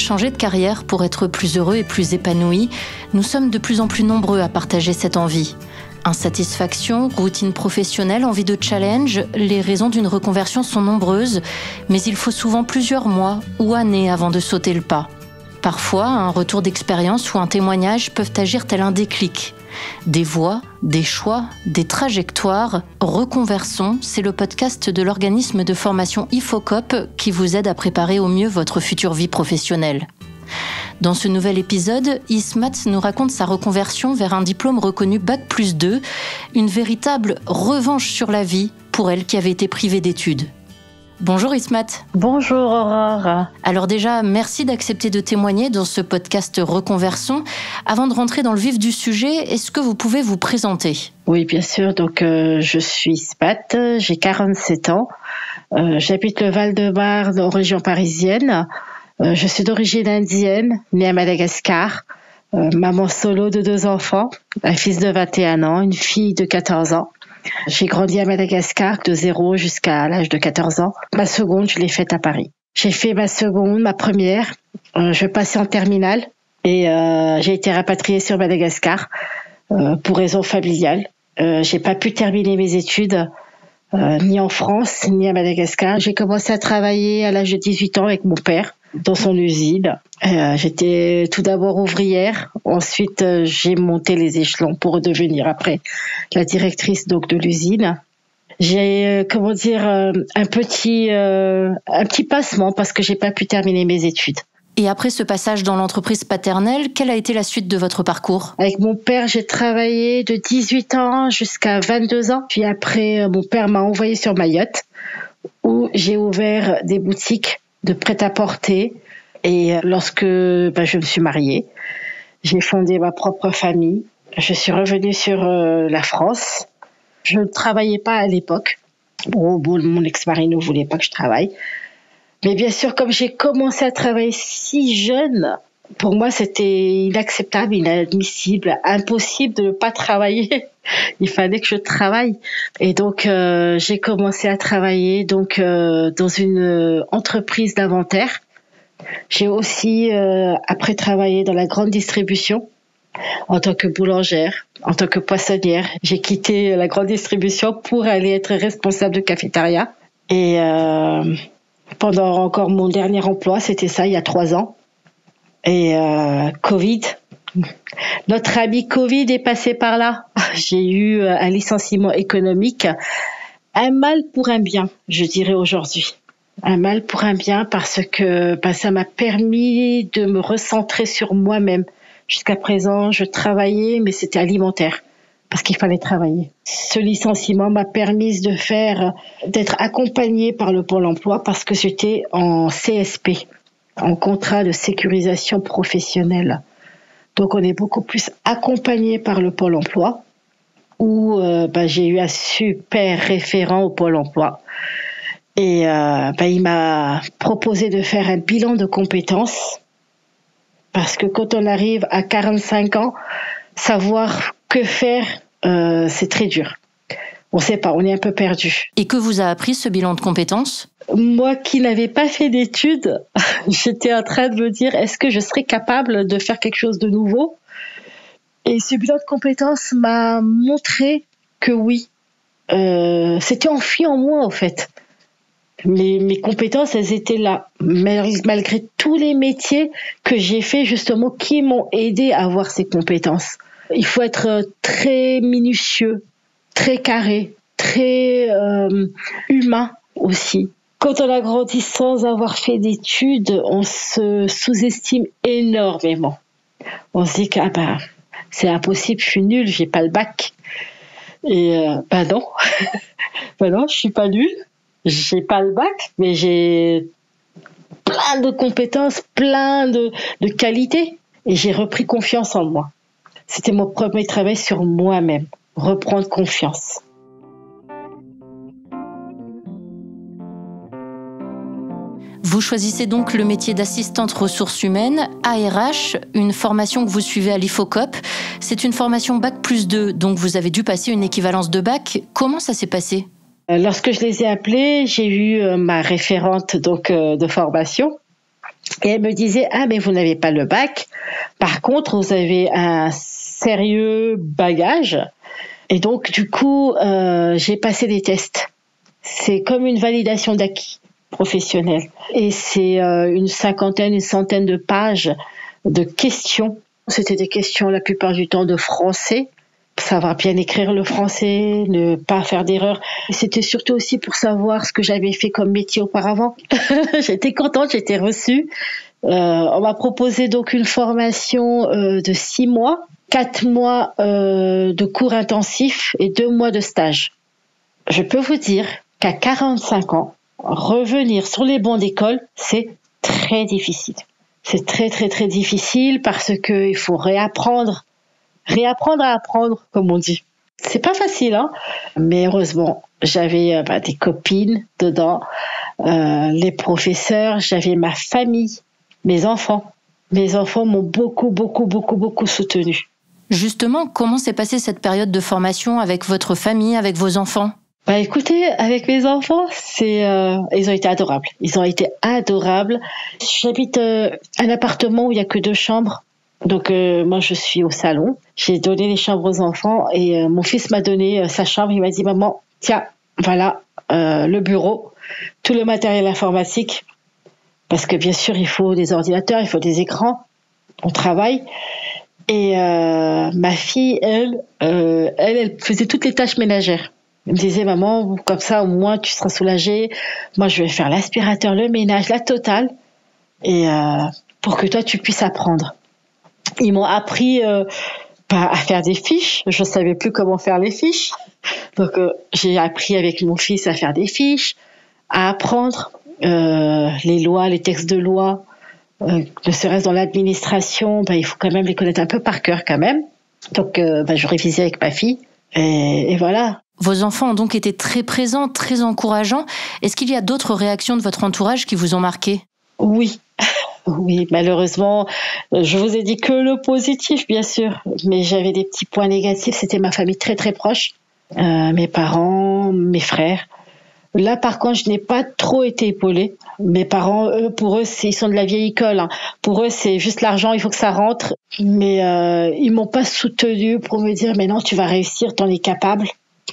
changer de carrière pour être plus heureux et plus épanoui, nous sommes de plus en plus nombreux à partager cette envie. Insatisfaction, routine professionnelle, envie de challenge, les raisons d'une reconversion sont nombreuses, mais il faut souvent plusieurs mois ou années avant de sauter le pas. Parfois, un retour d'expérience ou un témoignage peuvent agir tel un déclic. Des voies, des choix, des trajectoires, Reconversion, c'est le podcast de l'organisme de formation IFOCOP qui vous aide à préparer au mieux votre future vie professionnelle. Dans ce nouvel épisode, Ismat nous raconte sa reconversion vers un diplôme reconnu Bac+2, une véritable revanche sur la vie pour elle qui avait été privée d'études. Bonjour Ismat. Bonjour Aurore. Alors déjà, merci d'accepter de témoigner dans ce podcast Reconversion. Avant de rentrer dans le vif du sujet, est-ce que vous pouvez vous présenter ? Oui, bien sûr. Donc, je suis Ismat, j'ai 47 ans. J'habite le Val-de-Marne, en région parisienne. Je suis d'origine indienne, née à Madagascar. Maman solo de 2 enfants, un fils de 21 ans, une fille de 14 ans. J'ai grandi à Madagascar de 0 jusqu'à l'âge de 14 ans. Ma seconde, je l'ai faite à Paris. J'ai fait ma seconde, ma première. Je passais en terminale et j'ai été rapatriée sur Madagascar pour raisons familiales. J'ai pas pu terminer mes études ni en France ni à Madagascar. J'ai commencé à travailler à l'âge de 18 ans avec mon père dans son usine. J'étais tout d'abord ouvrière, ensuite j'ai monté les échelons pour devenir après la directrice donc de l'usine. J'ai un petit passement parce que j'ai pas pu terminer mes études. Et après ce passage dans l'entreprise paternelle, quelle a été la suite de votre parcours ? Avec mon père, j'ai travaillé de 18 ans jusqu'à 22 ans. Puis après, mon père m'a envoyé sur Mayotte où j'ai ouvert des boutiques de prêt-à-porter. Et lorsque je me suis mariée, j'ai fondé ma propre famille. Je suis revenue sur la France. Je ne travaillais pas à l'époque. Mon ex-mari ne voulait pas que je travaille. Mais bien sûr, comme j'ai commencé à travailler si jeune, pour moi, c'était inacceptable, inadmissible, impossible de ne pas travailler. Il fallait que je travaille. Et donc, j'ai commencé à travailler dans une entreprise d'inventaire. J'ai aussi, après, travaillé dans la grande distribution en tant que boulangère, en tant que poissonnière. J'ai quitté la grande distribution pour aller être responsable de cafétéria. Et pendant encore mon dernier emploi, c'était ça, il y a 3 ans. Et Covid, notre ami Covid est passé par là. J'ai eu un licenciement économique, un mal pour un bien, je dirais aujourd'hui. Un mal pour un bien parce que ça m'a permis de me recentrer sur moi-même. Jusqu'à présent, je travaillais, mais c'était alimentaire parce qu'il fallait travailler. Ce licenciement m'a permis d'être accompagnée par le Pôle emploi parce que j'étais en CSP, en contrat de sécurisation professionnelle. Donc, on est beaucoup plus accompagné par le Pôle emploi où j'ai eu un super référent au Pôle emploi. Et il m'a proposé de faire un bilan de compétences parce que quand on arrive à 45 ans, savoir que faire, c'est très dur. On ne sait pas, on est un peu perdu. Et que vous a appris ce bilan de compétences ? Moi qui n'avais pas fait d'études, j'étais en train de me dire, est-ce que je serais capable de faire quelque chose de nouveau ? Et ce bilan de compétences m'a montré que oui, c'était enfui en moi en fait. Mes compétences, elles étaient là, malgré tous les métiers que j'ai faits justement qui m'ont aidé à avoir ces compétences. Il faut être très minutieux, très carré, très humain aussi. Quand on a grandi sans avoir fait d'études, on se sous-estime énormément. On se dit que c'est impossible, je suis nulle, j'ai pas le bac. Et non, non, je suis pas nulle. J'ai pas le bac, mais j'ai plein de compétences, plein de qualités. Et j'ai repris confiance en moi. C'était mon premier travail sur moi-même. Reprendre confiance. Vous choisissez donc le métier d'assistante ressources humaines, ARH, une formation que vous suivez à l'IFOCOP. C'est une formation Bac+2, donc vous avez dû passer une équivalence de bac. Comment ça s'est passé ? Lorsque je les ai appelés, j'ai eu ma référente de formation Et elle me disait, ah, mais vous n'avez pas le bac. Par contre, vous avez un sérieux bagage. Et donc, du coup, j'ai passé des tests. C'est comme une validation d'acquis professionnel. Et c'est une centaine de pages de questions. C'était des questions la plupart du temps de français. Savoir bien écrire le français, ne pas faire d'erreurs. C'était surtout aussi pour savoir ce que j'avais fait comme métier auparavant. J'étais contente, j'étais reçue. On m'a proposé donc une formation de 6 mois, 4 mois de cours intensifs et 2 mois de stage. Je peux vous dire qu'à 45 ans, revenir sur les bancs d'école, c'est très difficile. C'est très très très difficile parce que il faut réapprendre à apprendre, comme on dit. C'est pas facile, hein. Mais heureusement, j'avais des copines dedans, les professeurs, j'avais ma famille, mes enfants. Mes enfants m'ont beaucoup soutenue. Justement, comment s'est passée cette période de formation avec votre famille, avec vos enfants ? Écoutez, avec mes enfants, ils ont été adorables. J'habite un appartement où il y a que 2 chambres. Donc moi je suis au salon, j'ai donné les chambres aux enfants et mon fils m'a donné sa chambre, il m'a dit maman, tiens, voilà le bureau, tout le matériel informatique, parce que bien sûr il faut des ordinateurs, il faut des écrans, on travaille. Et ma fille, elle faisait toutes les tâches ménagères. Elle me disait maman, comme ça au moins tu seras soulagée, moi je vais faire l'aspirateur, le ménage, la totale, et pour que toi tu puisses apprendre. Ils m'ont appris à faire des fiches. Je savais plus comment faire les fiches. Donc, j'ai appris avec mon fils à faire des fiches, à apprendre les lois, les textes de loi. Ne serait-ce dans l'administration, il faut quand même les connaître un peu par cœur quand même. Donc, je révisais avec ma fille. Et voilà. Vos enfants ont donc été très présents, très encourageants. Est-ce qu'il y a d'autres réactions de votre entourage qui vous ont marqué ? Oui. Oui, malheureusement, je vous ai dit que le positif, bien sûr, mais j'avais des petits points négatifs. C'était ma famille très très proche, mes parents, mes frères. Là, par contre, je n'ai pas trop été épaulée. Mes parents, pour eux, ils sont de la vieille école. Hein. Pour eux, c'est juste l'argent, il faut que ça rentre. Mais ils m'ont pas soutenue pour me dire, mais non, tu vas réussir, t'en es capable.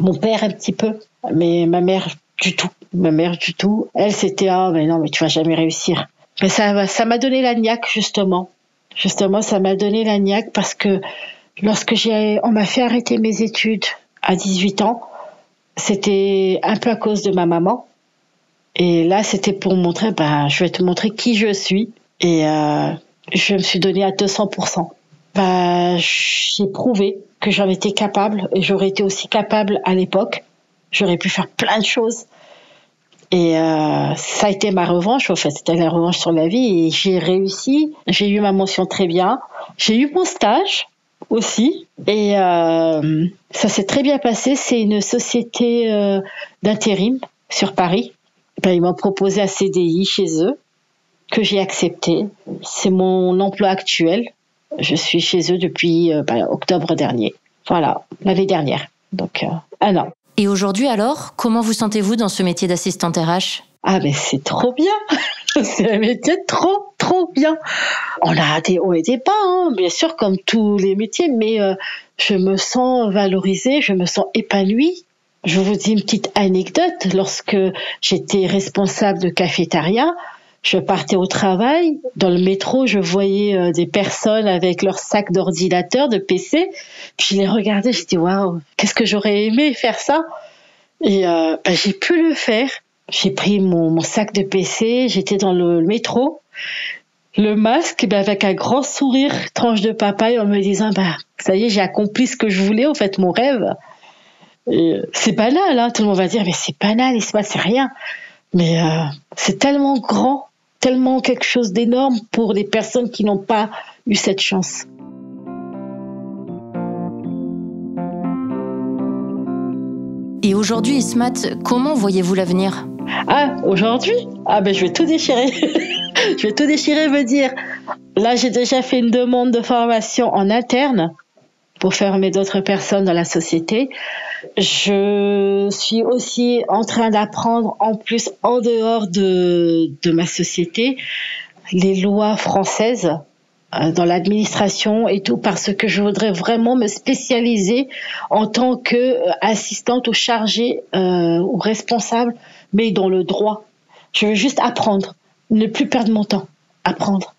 Mon père, un petit peu, mais ma mère, du tout. Elle, c'était, mais non, mais tu vas jamais réussir. Mais ça m'a donné la niaque, justement. Ça m'a donné la niaque parce que lorsque on m'a fait arrêter mes études à 18 ans, c'était un peu à cause de ma maman. Et là, c'était pour montrer, je vais te montrer qui je suis. Et je me suis donnée à 200%. J'ai prouvé que j'en étais capable et j'aurais été aussi capable à l'époque. J'aurais pu faire plein de choses. Et ça a été ma revanche, en fait, c'était la revanche sur la vie et j'ai réussi. J'ai eu ma mention très bien. J'ai eu mon stage aussi et ça s'est très bien passé. C'est une société d'intérim sur Paris. Ils m'ont proposé un CDI chez eux que j'ai accepté. C'est mon emploi actuel. Je suis chez eux depuis octobre dernier. Voilà, l'année dernière. Donc 1 an. Et aujourd'hui alors, comment vous sentez-vous dans ce métier d'assistante RH ? Mais c'est trop bien. C'est un métier trop bien. On a des hauts et des bas, hein, bien sûr, comme tous les métiers, mais je me sens valorisée, je me sens épanouie. Je vous dis une petite anecdote. Lorsque j'étais responsable de cafétéria, je partais au travail. Dans le métro, je voyais des personnes avec leur sac d'ordinateur, de PC. Puis je les regardais, je dis waouh, qu'est-ce que j'aurais aimé faire ça. Et j'ai pu le faire. J'ai pris mon sac de PC, j'étais dans le métro, le masque, avec un grand sourire, tranche de papaye, en me disant ça y est, j'ai accompli ce que je voulais, en fait, mon rêve. Et c'est banal, hein, tout le monde va dire mais c'est banal, il se passe rien. Mais c'est tellement grand, tellement quelque chose d'énorme pour les personnes qui n'ont pas eu cette chance. Et aujourd'hui, Ismat, comment voyez-vous l'avenir ? Aujourd'hui ? Je vais tout déchirer. Je vais tout déchirer, me dire. Là, j'ai déjà fait une demande de formation en interne pour former d'autres personnes dans la société. Je suis aussi en train d'apprendre en plus en dehors de ma société. les lois françaises dans l'administration et tout, parce que je voudrais vraiment me spécialiser en tant qu'assistante ou chargée ou responsable, mais dans le droit. Je veux juste apprendre, ne plus perdre mon temps, apprendre.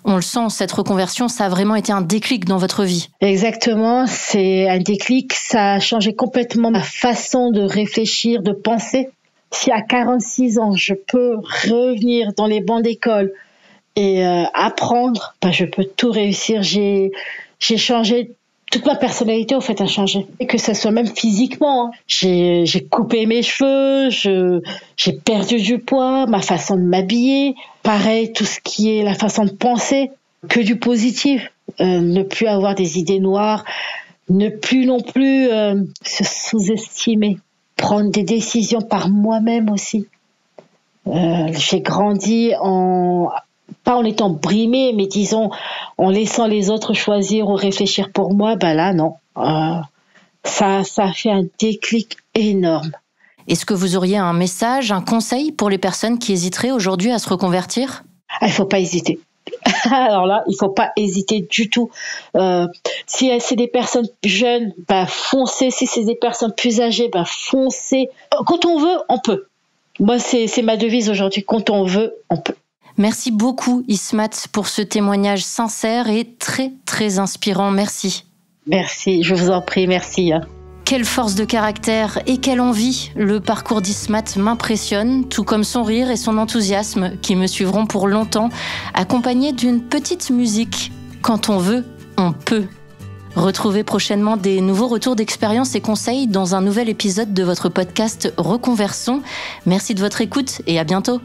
On le sent, cette reconversion, ça a vraiment été un déclic dans votre vie. Exactement, c'est un déclic, ça a changé complètement ma façon de réfléchir, de penser. Si à 46 ans, je peux revenir dans les bancs d'école et apprendre, je peux tout réussir. J'ai changé, toute ma personnalité, au fait, a changé. Et que ce soit même physiquement. J'ai coupé mes cheveux, j'ai perdu du poids, ma façon de m'habiller. Pareil, tout ce qui est la façon de penser, que du positif. Ne plus avoir des idées noires, ne plus non plus se sous-estimer. Prendre des décisions par moi-même aussi. J'ai grandi pas en étant brimée, mais disons en laissant les autres choisir ou réfléchir pour moi. Là non, ça a fait un déclic énorme. Est-ce que vous auriez un message, un conseil pour les personnes qui hésiteraient aujourd'hui à se reconvertir ? Il faut pas hésiter. Alors là, il faut pas hésiter du tout. Si c'est des personnes jeunes, foncez. Si c'est des personnes plus âgées, foncez. Quand on veut, on peut. Moi, c'est ma devise aujourd'hui. Quand on veut, on peut. Merci beaucoup, Ismat, pour ce témoignage sincère et très, très inspirant. Merci. Merci, je vous en prie, merci. Quelle force de caractère et quelle envie. Le parcours d'Ismat m'impressionne, tout comme son rire et son enthousiasme qui me suivront pour longtemps, accompagnés d'une petite musique. Quand on veut, on peut. Retrouvez prochainement des nouveaux retours d'expérience et conseils dans un nouvel épisode de votre podcast Reconversion. Merci de votre écoute et à bientôt.